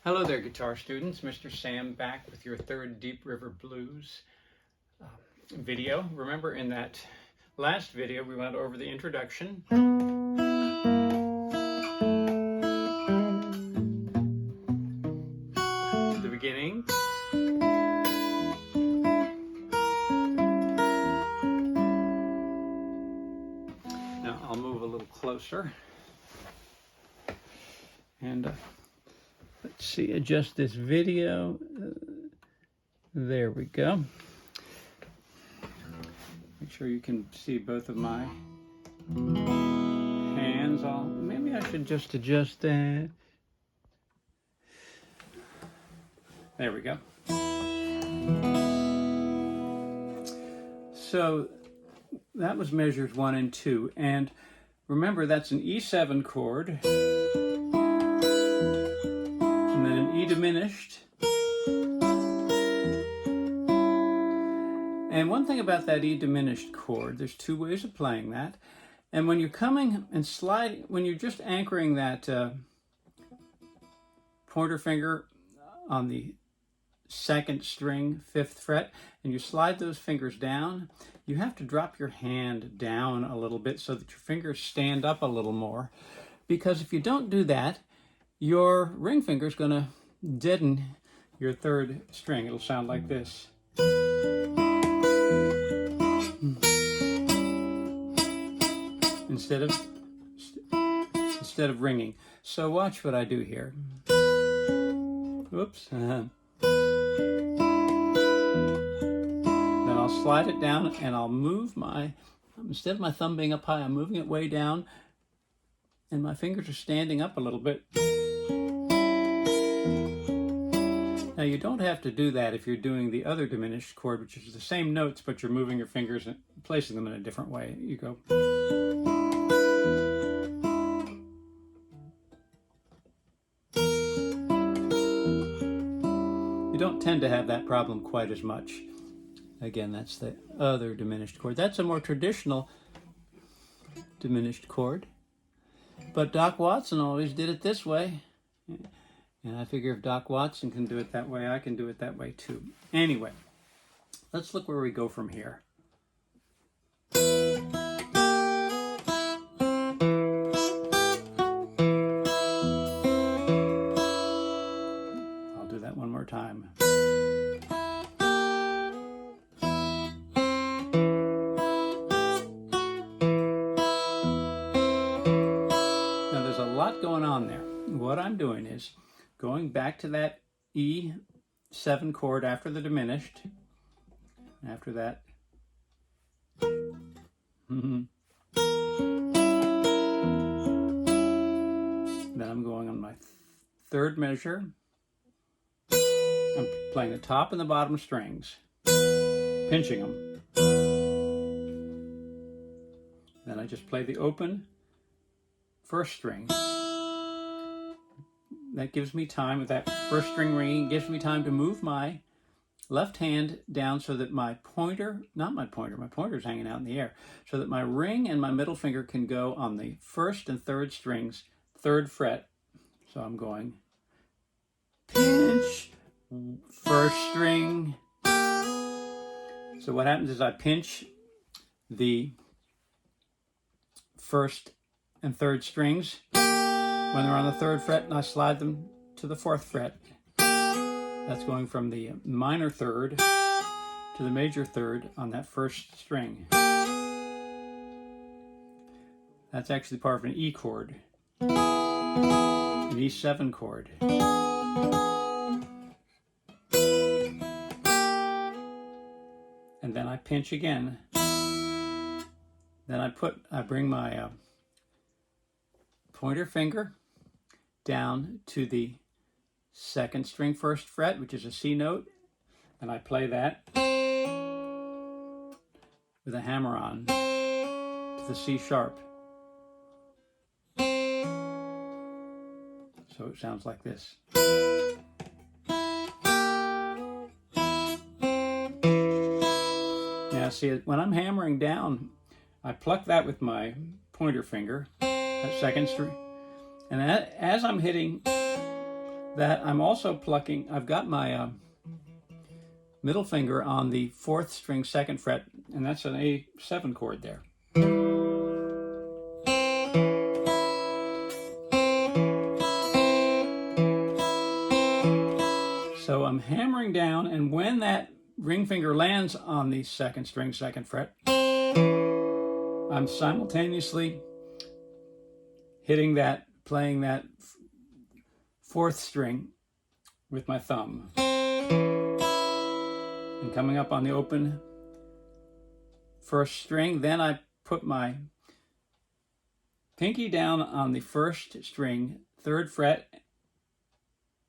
Hello there, guitar students. Mr. Sam back with your third Deep River Blues video. Remember, in that last video, we went over the introduction. The beginning. Now, I'll move a little closer. And let's see, adjust this video. There we go. Make sure you can see both of my hands. Maybe I should just adjust that. There we go. So that was measures 1 and 2. And remember, that's an E7 chord. And then an E diminished. And one thing about that E diminished chord, there's two ways of playing that. And when you're coming and sliding, when you're just anchoring that pointer finger on the 2nd string, 5th fret, and you slide those fingers down, you have to drop your hand down a little bit so that your fingers stand up a little more. Because if you don't do that, your ring finger is going to deaden your 3rd string. It'll sound like this. Instead of ringing. So watch what I do here. Oops. Then I'll slide it down and I'll move instead of my thumb being up high, I'm moving it way down and my fingers are standing up a little bit. Now you don't have to do that if you're doing the other diminished chord, which is the same notes, but you're moving your fingers and placing them in a different way. You go. You don't tend to have that problem quite as much. Again, that's the other diminished chord. That's a more traditional diminished chord. But Doc Watson always did it this way. And I figure if Doc Watson can do it that way, I can do it that way too. Anyway, let's look where we go from here. I'll do that one more time. Now there's a lot going on there. What I'm doing is going back to that E7 chord after the diminished. After that. Then I'm going on my 3rd measure. I'm playing the top and the bottom strings, pinching them. Then I just play the open 1st string. That gives me time, with that 1st string ringing, gives me time to move my left hand down so that my pointer's hanging out in the air, so that my ring and my middle finger can go on the 1st and 3rd strings, 3rd fret. So I'm going pinch, 1st string. So what happens is I pinch the 1st and 3rd strings when they're on the 3rd fret, and I slide them to the 4th fret. That's going from the minor 3rd to the major 3rd on that 1st string. That's actually part of an E chord, an E7 chord. And then I pinch again. Then I bring my pointer finger down to the 2nd string 1st fret, which is a C note, and I play that with a hammer on to the C sharp. So it sounds like this. Now see, when I'm hammering down, I pluck that with my pointer finger, that 2nd string, and as I'm hitting that, I'm also plucking, I've got my middle finger on the 4th string 2nd fret, and that's an A7 chord there. So I'm hammering down, and when that ring finger lands on the 2nd string 2nd fret, I'm simultaneously hitting that, playing that 4th string with my thumb, and coming up on the open 1st string. Then I put my pinky down on the 1st string 3rd fret,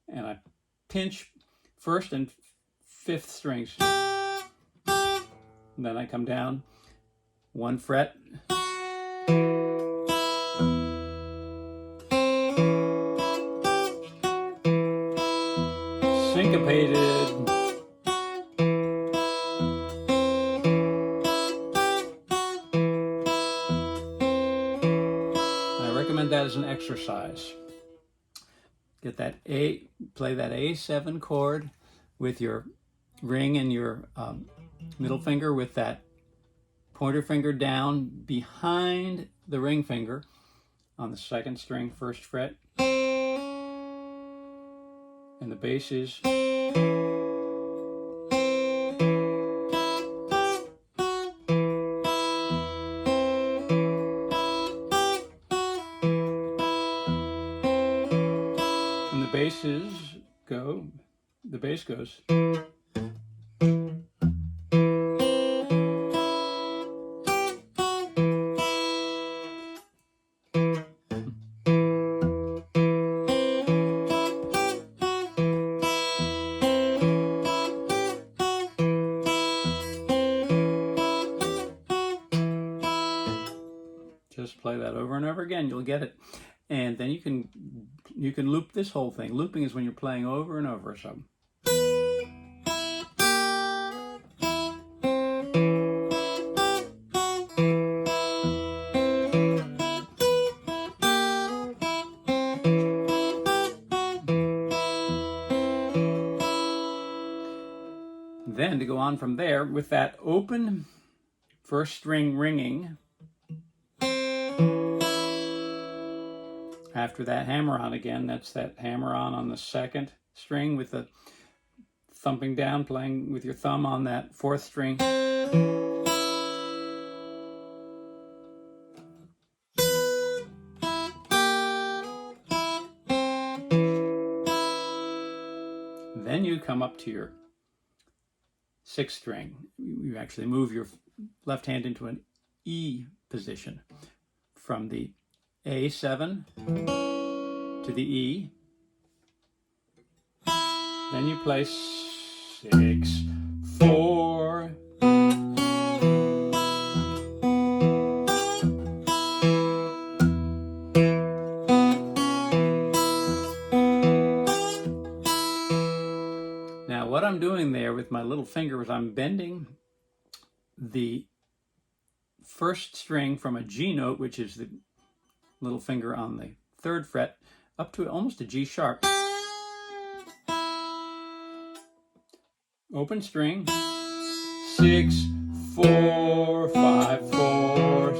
and I pinch 1st and 5th strings. And then I come down 1 fret, syncopated. I recommend that as an exercise. Get that A, play that A7 chord with your ring and your middle finger, with that pointer finger down behind the ring finger on the 2nd string 1st fret. And the bass is the bass goes. Just play that over and over again, you'll get it. And then you can loop this whole thing. Looping is when you're playing over and over. So then to go on from there with that open 1st string ringing, after that hammer on again, that's that hammer on the 2nd string with the thumping down, playing with your thumb on that 4th string. Then you come up to your 6th string. You actually move your left hand into an E position from the A7 to the E. Then you play 6, 4. Now what I'm doing there with my little finger is I'm bending the 1st string from a G note, which is the little finger on the 3rd fret, up to almost a G sharp. Open string, 6, 4, 5, 4.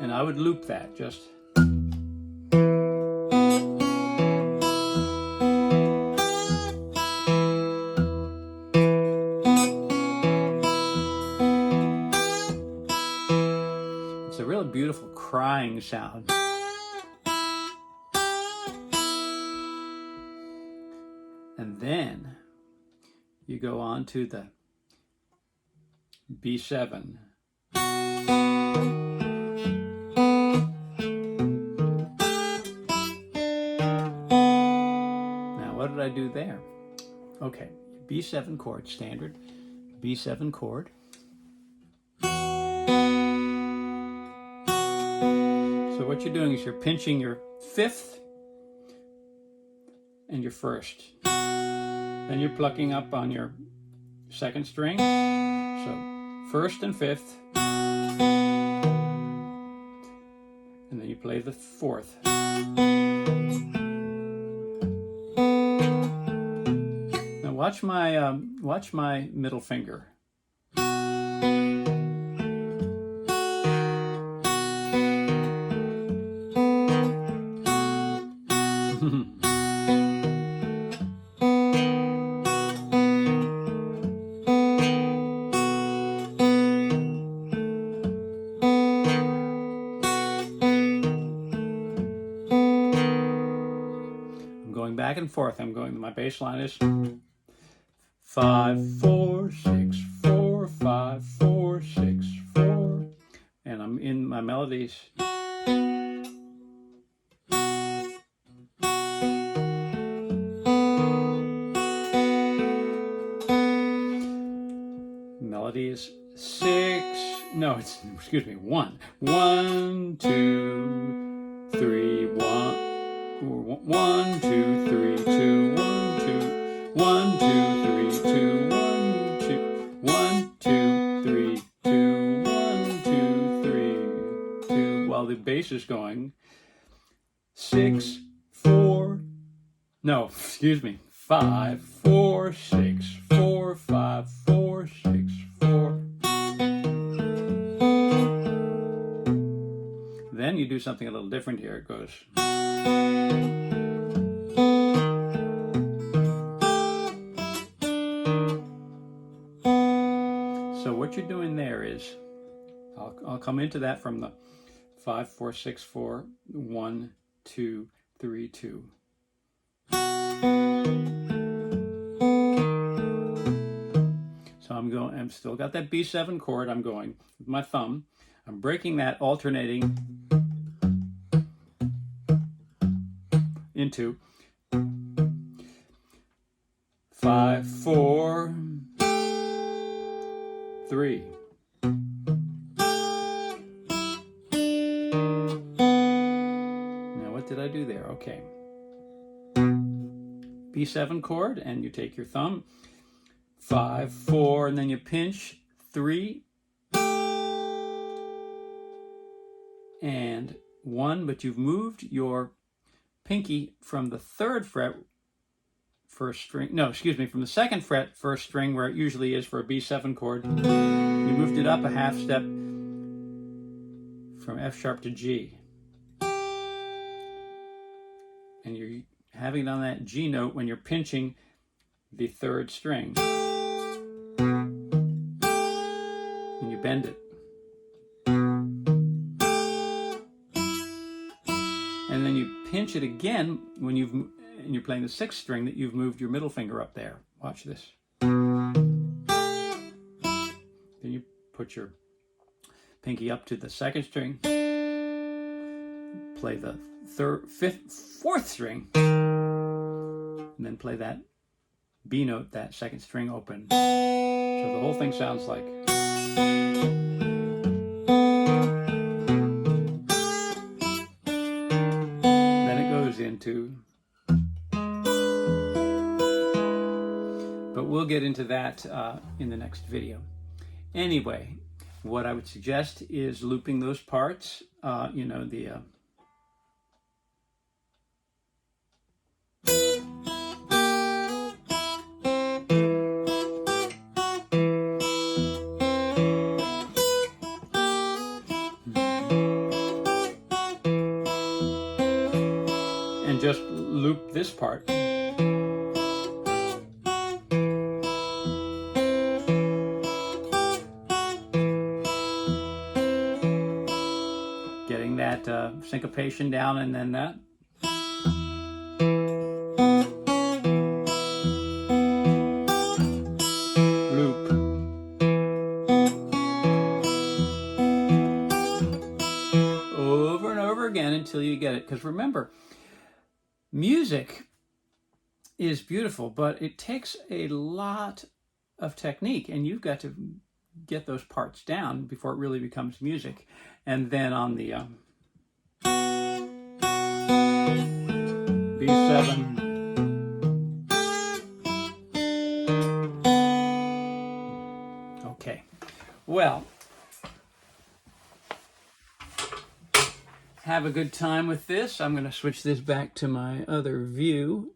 And I would loop that just. It's a really beautiful crying sound. And then you go on to the B7. Now, what did I do there? Okay, B7 chord, standard B7 chord. So what you're doing is you're pinching your 5th and your 1st. Then you're plucking up on your 2nd string. So 1st and 5th. and then you play the fourth. Now watch my middle finger. Back and forth. I'm going. My bass line is 5 4 6 4 5 4 6 4, and I'm in my melodies. Melody is 6. No, it's excuse me. 1 1 2 3 1. 1 2 3 2 1 2 1 2 3 2 1 2 1 2 3 2 1 2 3 2, while the bass is going 6 4. No, excuse me. 5 4 6 4 5 4 6 4. Then you do something a little different here. It goes. So what you're doing there is, I'll come into that from the 5 4 6 4 1 2 3 2. So I'm going. I'm still got that B7 chord. I'm going with my thumb. I'm breaking that, alternating into 5 4 3. Now what did I do there? Okay. B7 chord, and you take your thumb, 5 4, and then you pinch 3 and 1, but you've moved your pinky from the 3rd fret first string, no, excuse me, from the 2nd fret first string, where it usually is for a B7 chord. You moved it up a half step from F sharp to G. And you're having it on that G note when you're pinching the 3rd string. And you bend it. And then you pinch it again when and you're playing the 6th string that you've moved your middle finger up there. Watch this. Then you put your pinky up to the 2nd string, play the 3rd, 5th, 4th string, and then play that B note, that 2nd string open. So the whole thing sounds like. Then it goes into. But we'll get into that in the next video. Anyway, what I would suggest is looping those parts, you know, the and just loop this part. Getting that syncopation down, and then that. Loop. Over and over again until you get it. Because remember, music is beautiful, but it takes a lot of technique, and you've got to get those parts down before it really becomes music. And then on the B7, okay, well, have a good time with this. I'm going to switch this back to my other view.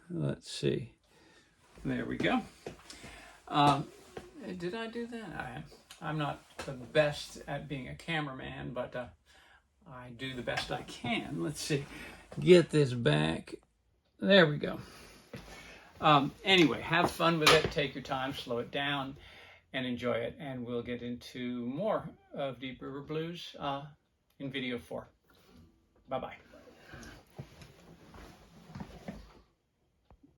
Let's see. There we go. Did I do that? I'm not the best at being a cameraman, but I do the best I can. Let's see. Get this back. There we go. Anyway, have fun with it. Take your time, slow it down, and enjoy it. And we'll get into more of Deep River Blues in video 4. Bye-bye.